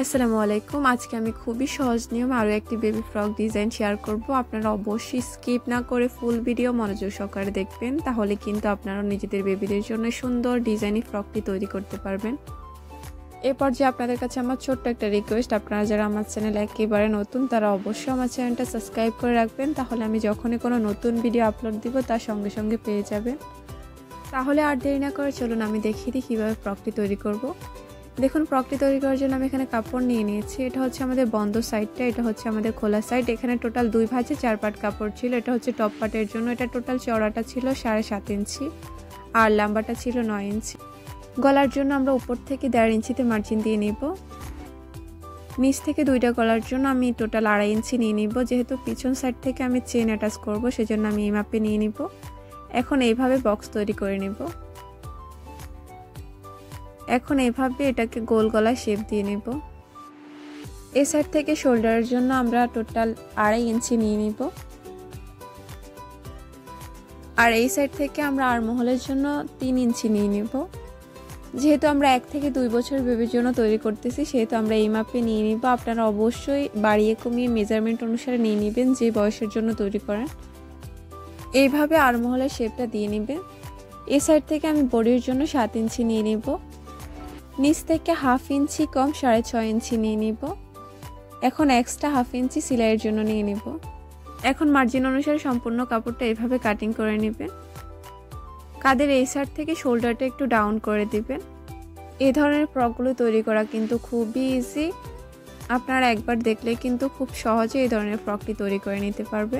আসসালামু আলাইকুম। আজকে আমি খুবই সহজ নিয়মে আরও একটি বেবি ফ্রক ডিজাইন শেয়ার করব। আপনারা অবশ্যই স্কিপ না করে ফুল ভিডিও মনোযোগ সহকারে দেখবেন, তাহলে কিন্তু আপনারা নিজেদের বেবিদের জন্য সুন্দর ডিজাইনি ফ্রকটি তৈরি করতে পারবেন। এরপর যে আপনাদের কাছে আমার ছোট্ট একটা রিকোয়েস্ট, আপনারা যারা আমার চ্যানেল একেবারে নতুন তারা অবশ্যই আমার চ্যানেলটা সাবস্ক্রাইব করে রাখবেন, তাহলে আমি যখনই কোনো নতুন ভিডিও আপলোড দিব তার সঙ্গে সঙ্গে পেয়ে যাবেন। তাহলে আর দেরি না করে চলুন আমি দেখিয়ে দিই কীভাবে ফ্রকটি তৈরি করব। দেখুন, ফ্রকটি তৈরি করার জন্য আমি এখানে কাপড় নিয়ে নিয়েছি। এটা হচ্ছে আমাদের বন্ধ সাইডটা, এটা হচ্ছে আমাদের খোলা সাইড। এখানে টোটাল 2 ভাঁজে 4 পাট কাপড় ছিল। এটা হচ্ছে টপ পার্টের জন্য। এটা টোটাল চওড়াটা ছিল 7.5 ইঞ্চি আর লম্বাটা ছিল 9 ইঞ্চি। গলার জন্য আমরা উপর থেকে 1.5 ইঞ্চিতে মার্জিন দিয়ে নিব। নিচ থেকে 2টা গলার জন্য আমি টোটাল 2.5 ইঞ্চি নিয়ে নিব। যেহেতু পিছন সাইড থেকে আমি চেন অ্যাটাচ করব, সেজন্য আমি এই মাপে নিয়ে নিব। এখন এইভাবে বক্স তৈরি করে নিব। এখন এইভাবে এটাকে গোল গলা শেপ দিয়ে নেব। এই সাইড থেকে শোল্ডারের জন্য আমরা টোটাল 2.5 ইঞ্চি নিয়ে নিব, আর এই সাইড থেকে আমরা আর্মহোলের জন্য 3 ইঞ্চি নিয়ে নিব। যেহেতু আমরা 1 থেকে 2 বছর বেবির জন্য তৈরি করতেছি, সেহেতু আমরা এই মাপে নিয়ে নিব। আপনারা অবশ্যই বাড়িয়ে কমিয়ে মেজারমেন্ট অনুসারে নিয়ে নেবেন যে বয়সের জন্য তৈরি করেন। এইভাবে আর্মহোলের শেপটা দিয়ে নেবেন। এই সাইড থেকে আমি বডির জন্য 7 ইঞ্চি নিয়ে নিব। নিচ থেকে 1/2 ইঞ্চি কম 6.5 ইঞ্চি নিয়ে নিব। এখন এক্সট্রা 1/2 ইঞ্চি সেলাইয়ের জন্য নিয়ে নিব। এখন মার্জিন অনুসারে সম্পূর্ণ কাপড়টা এইভাবে কাটিং করে নেবেন। কাঁধের এই সাইড থেকে শোল্ডারটা একটু ডাউন করে দিবেন। এই ধরনের ফ্রকগুলো তৈরি করা কিন্তু খুবই ইজি। আপনারা একবার দেখলে কিন্তু খুব সহজে এই ধরনের ফ্রকটি তৈরি করে নিতে পারবে।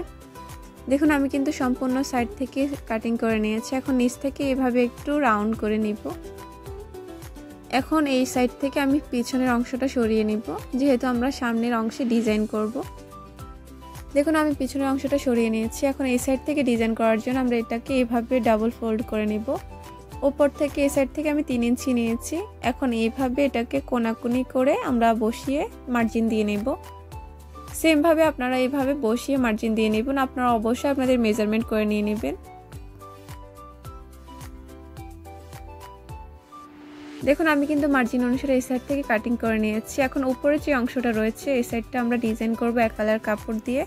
দেখুন, আমি কিন্তু সম্পূর্ণ সাইড থেকে কাটিং করে নিয়েছি। এখন নিচ থেকে এভাবে একটু রাউন্ড করে নিব। এখন এই সাইড থেকে আমি পিছনের অংশটা সরিয়ে নিব, যেহেতু আমরা সামনের অংশে ডিজাইন করব। দেখুন, আমি পিছনের অংশটা সরিয়ে নিয়েছি। এখন এই সাইড থেকে ডিজাইন করার জন্য আমরা এটাকে এইভাবে ডাবল ফোল্ড করে নিব। উপর থেকে এই সাইড থেকে আমি 3 ইঞ্চি নিয়েছি। এখন এইভাবে এটাকে কোনাকুনি করে আমরা বসিয়ে মার্জিন দিয়ে নেব। সেমভাবে আপনারা এইভাবে বসিয়ে মার্জিন দিয়ে নেবেন। আপনারা অবশ্যই আপনাদের মেজারমেন্ট করে নিয়ে নেবেন। দেখুন, আমি কিন্তু মার্জিন অনুসারে এই সাইড থেকে কাটিং করে নিয়েছি। এখন উপরে যে অংশটা রয়েছে এই সাইডটা আমরা ডিজাইন করব এক কালার কাপড় দিয়ে।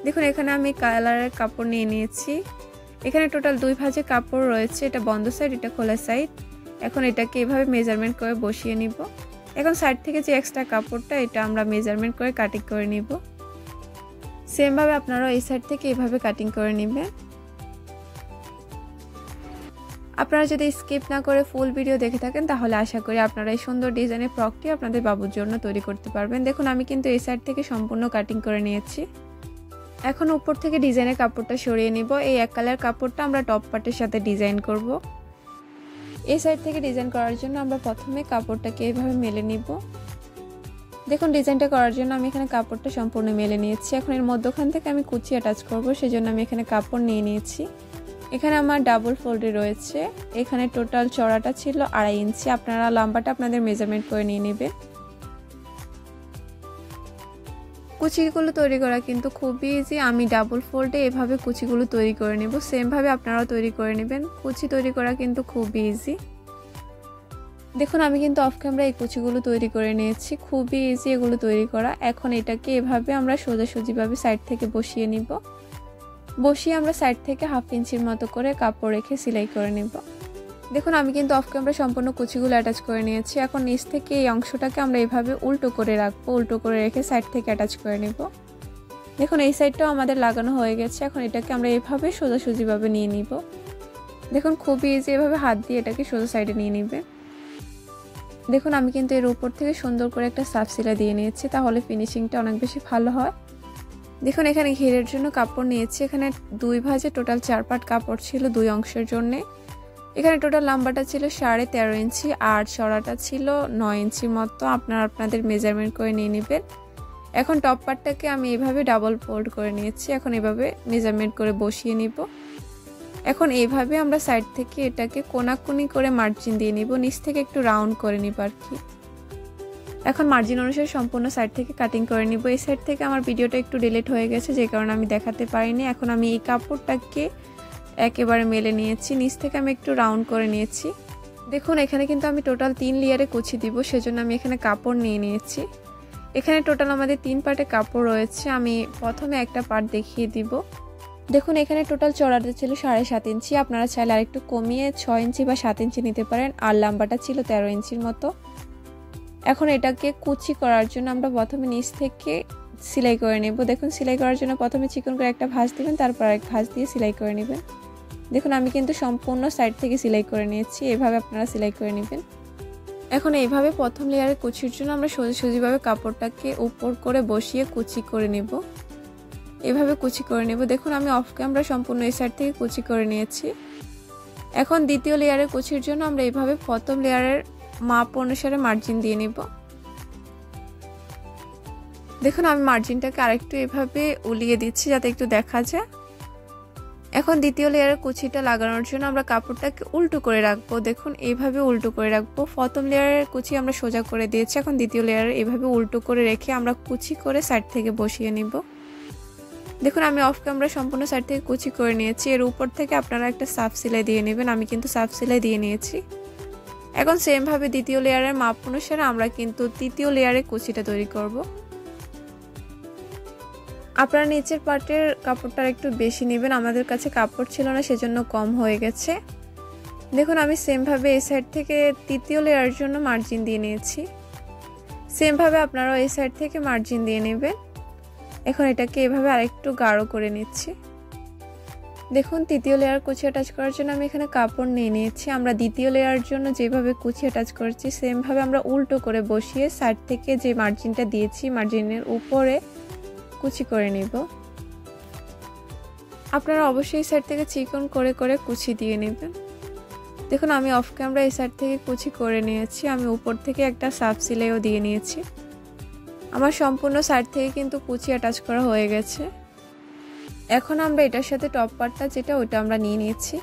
দেখুন, এখানে আমি কালারের কাপড় নিয়ে নিয়েছি। এখানে টোটাল 2 ভাঁজে কাপড় রয়েছে। এটা বন্ধ সাইড, এটা খোলা সাইড। এখন এটাকে এভাবে মেজারমেন্ট করে বসিয়ে নিব। এখন সাইড থেকে যে এক্সট্রা কাপড়টা এটা আমরা মেজারমেন্ট করে কাটিং করে নিব। সেমভাবে আপনারা এই সাইড থেকে এভাবে কাটিং করে নেবেন। আপনারা যদি স্কিপ না করে ফুল ভিডিও দেখে থাকেন, তাহলে আশা করি আপনারা এই সুন্দর ডিজাইনের ফ্রকটি আপনাদের বাবুর জন্য তৈরি করতে পারবেন। দেখুন, আমি কিন্তু এই সাইড থেকে সম্পূর্ণ কাটিং করে নিয়েছি। এখন উপর থেকে ডিজাইনের কাপড়টা সরিয়ে নিব। এই এক কালার কাপড়টা আমরা টপ পার্টের সাথে ডিজাইন করব। এই সাইড থেকে ডিজাইন করার জন্য আমরা প্রথমে কাপড়টাকে এইভাবে মেলে নিব। দেখুন, ডিজাইনটা করার জন্য আমি এখানে কাপড়টা সম্পূর্ণ মেলে নিয়েছি। এখন এর মধ্যখান থেকে আমি কুচি অ্যাটাচ করব, সেজন্য আমি এখানে কাপড় নিয়ে নিয়েছি। এখানে আমার ডাবল ফোল্ডে রয়েছে। এখানে টোটাল চওড়াটা ছিল 2.5 ইঞ্চি। আপনারা লম্বাটা আপনাদের মেজারমেন্ট করে নিয়ে নেবেন। কুচিগুলো তৈরি করা কিন্তু খুবই ইজি। আমি ডাবল ফোল্ডে এভাবে কুচিগুলো তৈরি করে নেব। সেমভাবে আপনারাও তৈরি করে নেবেন। কুচি তৈরি করা কিন্তু খুবই ইজি। দেখুন, আমি কিন্তু অফ ক্যামেরা এই কুচিগুলো তৈরি করে নিয়েছি। খুবই ইজি এগুলো তৈরি করা। এখন এটাকে এভাবে আমরা সোজাসুজিভাবে সাইড থেকে বসিয়ে নিব। বসিয়ে আমরা সাইড থেকে 1/2 ইঞ্চির মতো করে কাপড় রেখে সেলাই করে নেব। দেখুন, আমি কিন্তু অফ ক্যামেরা সম্পূর্ণ কুচিগুলো অ্যাটাচ করে নিয়েছি। এখন নিচ থেকে এই অংশটাকে আমরা এইভাবে উল্টো করে রাখবো। উল্টো করে রেখে সাইড থেকে অ্যাটাচ করে নেব। দেখুন, এই সাইডটাও আমাদের লাগানো হয়ে গেছে। এখন এটাকে আমরা এইভাবে সোজাসুজিভাবে নিয়ে নিব। দেখুন, খুবই ইজি, এভাবে হাত দিয়ে এটাকে সোজা সাইডে নিয়ে নিবে। দেখুন, আমি কিন্তু এর উপর থেকে সুন্দর করে একটা সাফ সেলাই দিয়ে নিয়েছি, তাহলে ফিনিশিংটা অনেক বেশি ভালো হয়। দেখুন, এখানে ঘেরের জন্য কাপড় নিয়েছি। এখানে 2 ভাঁজে টোটাল 4 পাট কাপড় ছিল 2 অংশের জন্যে। এখানে টোটাল লম্বাটা ছিল 13.5 ইঞ্চি আর চওড়াটা ছিল 9 ইঞ্চি মতো। আপনারা আপনাদের মেজারমেন্ট করে নিয়ে নেবেন। এখন টপ পার্টটাকে আমি এভাবে ডাবল ফোল্ড করে নিয়েছি। এখন এভাবে মেজারমেন্ট করে বসিয়ে নিব। এখন এইভাবে আমরা সাইড থেকে এটাকে কোনাকুনি করে মার্জিন দিয়ে নিব। নিচ থেকে একটু রাউন্ড করে নিব আর কি। এখন মার্জিন অনুসারে সম্পূর্ণ সাইড থেকে কাটিং করে নিব। এই সাইড থেকে আমার ভিডিওটা একটু ডিলিট হয়ে গেছে, যে কারণে আমি দেখাতে পারিনি। এখন আমি এই কাপড়টাকে একেবারে মেলে নিয়েছি। নিচ থেকে আমি একটু রাউন্ড করে নিয়েছি। দেখুন, এখানে কিন্তু আমি টোটাল 3 লেয়ারে কুচি দিব, সেজন্য আমি এখানে কাপড় নিয়ে নিয়েছি। এখানে টোটাল আমাদের 3 পার্টে কাপড় রয়েছে। আমি প্রথমে একটা পার্ট দেখিয়ে দিব। দেখুন এখানে টোটাল চওড়াটা ছিল 7.5 ইঞ্চি, আপনারা চাইলে আরেকটু কমিয়ে 6 ইঞ্চি বা 7 ইঞ্চি নিতে পারেন, আর লম্বাটা ছিল 13 ইঞ্চির মতো। এখন এটাকে কুচি করার জন্য আমরা প্রথমে নিচ থেকে সেলাই করে নেব। দেখুন সেলাই করার জন্য প্রথমে চিকন করে একটা ভাঁজ দিবেন, তারপর আরেক ভাঁজ দিয়ে সেলাই করে নেবেন। দেখুন আমি কিন্তু সম্পূর্ণ সাইড থেকে সেলাই করে নিয়েছি, এভাবে আপনারা সেলাই করে নেবেন। এখন এইভাবে প্রথম লেয়ারে কুচির জন্য আমরা সোজাসুজিভাবে কাপড়টাকে উপর করে বসিয়ে কুচি করে নেব। এভাবে কুচি করে নেব। দেখুন আমি অফ ক্যামেরা সম্পূর্ণ এই সাইড থেকে কুচি করে নিয়েছি। এখন দ্বিতীয় লেয়ারে কুচির জন্য আমরা এইভাবে প্রথম লেয়ারের মাপ অনুসারে মার্জিন দিয়ে নেব। দেখুন আমি মার্জিনটাকে আরেকটু এভাবে উলিয়ে দিচ্ছি যাতে একটু দেখা যায়। এখন দ্বিতীয় লেয়ারের কুচিটা লাগানোর জন্য আমরা কাপড়টাকে উল্টো করে রাখবো। দেখুন এইভাবে উল্টো করে রাখবো। প্রথম লেয়ারের কুচি আমরা সোজা করে দিয়েছি, এখন দ্বিতীয় লেয়ারে এইভাবে উল্টো করে রেখে আমরা কুচি করে সাইড থেকে বসিয়ে নিব। দেখুন আমি অফ ক্যামেরা সম্পূর্ণ সাইড থেকে কুচি করে নিয়েছি। এর উপর থেকে আপনারা একটা সাফ সেলাই দিয়ে নেবেন, আমি কিন্তু সাফ সেলাই দিয়ে নিয়েছি। এখন সেম ভাবে দ্বিতীয় লেয়ারের মাপ অনুসারে আমরা কিন্তু তৃতীয় লেয়ারে কুচিটা তৈরি করব। আপনারা নিচের পার্টের কাপড়টা একটু বেশি নেবেন, আমাদের কাছে কাপড় ছিল না সেজন্য কম হয়ে গেছে। দেখুন আমি সেম ভাবে এই সাইড থেকে তৃতীয় লেয়ারের জন্য মার্জিন দিয়ে নিয়েছি। সেম ভাবে আপনারাও এই সাইড থেকে মার্জিন দিয়ে নেবেন। এখন এটাকে এভাবে আরেকটু গাঢ় করে নিচ্ছি। দেখুন তৃতীয় লেয়ার কুচি অ্যাটাচ করার জন্য আমি এখানে কাপড় নিয়ে নিয়েছি। আমরা দ্বিতীয় লেয়ার জন্য যেভাবে কুচি অ্যাটাচ করেছি সেম ভাবে আমরা উল্টো করে বসিয়ে সাইড থেকে যে মার্জিনটা দিয়েছি মার্জিনের উপরে কুচি করে নিব। আপনারা অবশ্যই সাইড থেকে চিকন করে করে কুচি দিয়ে নেবেন। দেখুন আমি অফ ক্যামেরা এই সাইড থেকে কুচি করে নিয়েছি, আমি উপর থেকে একটা সাফ সেলাইও দিয়ে নিয়েছি। আমার সম্পূর্ণ সাইড থেকে কিন্তু কুচি অ্যাটাচ করা হয়ে গেছে। এখন আমরা এটার সাথে টপ পার্টটা যেটা ওইটা আমরা নিয়ে নিয়েছি,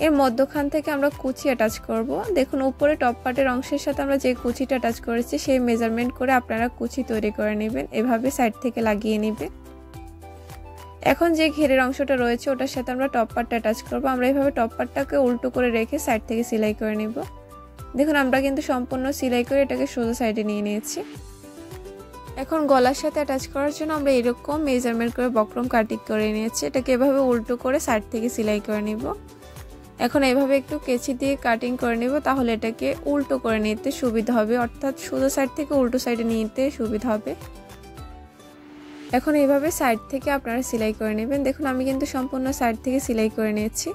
এর মধ্যখান থেকে আমরা কুচি অ্যাটাচ করব। দেখুন উপরে টপ পার্টের অংশের সাথে আমরা যে কুচিটা অ্যাটাচ করেছি সেই মেজারমেন্ট করে আপনারা কুচি তৈরি করে নেবেন, এভাবে সাইড থেকে লাগিয়ে নেবেন। এখন যে ঘেরের অংশটা রয়েছে ওটার সাথে আমরা টপ পার্টটা অ্যাটাচ করব। আমরা এইভাবে টপ পার্টটাকে উল্টো করে রেখে সাইড থেকে সেলাই করে নেব। দেখুন আমরা কিন্তু সম্পূর্ণ সেলাই করে এটাকে সোজা সাইডে নিয়ে নিয়েছি। এখন গলার সাথে অ্যাটাচ করার জন্য আমরা এরকম মেজারমেন্ট করে বক্রম কাটিং করে নিয়েছি। এটাকে এভাবে উল্টো করে সাইড থেকে সেলাই করে নিব। এখন এইভাবে একটু কেচি দিয়ে কাটিং করে নিব, তাহলে এটাকে উল্টো করে নিতে সুবিধা হবে, অর্থাৎ সোজা সাইড থেকে উল্টো সাইডে নিতে সুবিধা হবে। এখন এইভাবে সাইড থেকে আপনারা সেলাই করে নেবেন। দেখুন আমি কিন্তু সম্পূর্ণ সাইড থেকে সেলাই করে নিয়েছি।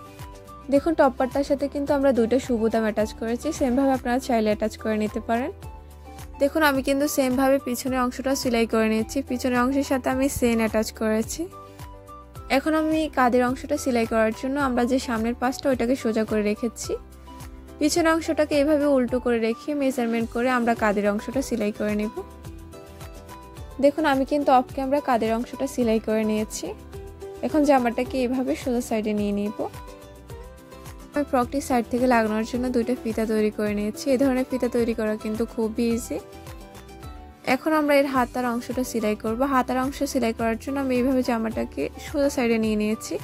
দেখুন টপ পার্টটার সাথে কিন্তু আমরা দুইটা সুবোতাম অ্যাটাচ করেছি, সেমভাবে আপনারা চাইলে অ্যাটাচ করে নিতে পারেন। দেখুন আমি কিন্তু সেম ভাবে পিছনের অংশটা সেলাই করে নিয়েছি, পিছনের অংশের সাথে আমি চেন অ্যাটাচ করেছি। এখন আমি কাঁধের অংশটা সেলাই করার জন্য আমরা যে সামনের পাশটা ওইটাকে সোজা করে রেখেছি, পিছনের অংশটাকে এভাবে উল্টো করে রেখে মেজারমেন্ট করে আমরা কাঁধের অংশটা সেলাই করে নেব। দেখুন আমি কিন্তু অফ ক্যামেরা কাঁধের অংশটা সেলাই করে নিয়েছি। এখন জামাটাকে এভাবে সোজা সাইডে নিয়ে নিব। আমি ফ্রকটি সাইড থেকে লাগানোর জন্য দুইটা ফিতা তৈরি করে নিয়েছি। এই ধরনের ফিতা তৈরি করা কিন্তু খুবই ইজি। এখন আমরা এর হাতার অংশটা সেলাই করব। হাতার অংশ সেলাই করার জন্য আমি এইভাবে জামাটাকে সোজা সাইডে নিয়ে নিয়েছি।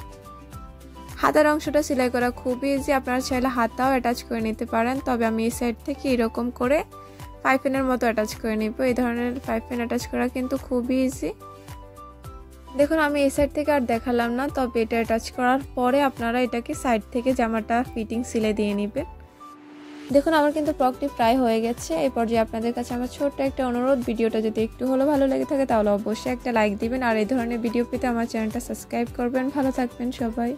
হাতার অংশটা সেলাই করা খুবই ইজি, আপনারা চাইলে হাতাও অ্যাটাচ করে নিতে পারেন, তবে আমি এই সাইড থেকে এরকম করে পাইপিনের মতো অ্যাটাচ করে নিব। এই ধরনের পাইপিন অ্যাটাচ করা কিন্তু খুবই ইজি। দেখুন আমি এই সাইড থেকে আর দেখালাম না, তবে এটা অ্যাটাচ করার পরে আপনারা এটাকে সাইড থেকে জামাটা ফিটিং সিলে দিয়ে নেবেন। দেখুন আমার কিন্তু ফ্রকটি প্রায় হয়ে গেছে। এই পর্যায়ে আপনাদের কাছে আমার ছোট্ট একটা অনুরোধ, ভিডিওটা যদি একটু হলেও ভালো লেগে থাকে তাহলে অবশ্যই একটা লাইক দিবেন, আর এই ধরনের ভিডিও পেতে আমার চ্যানেলটা সাবস্ক্রাইব করবেন। ভালো থাকবেন সবাই।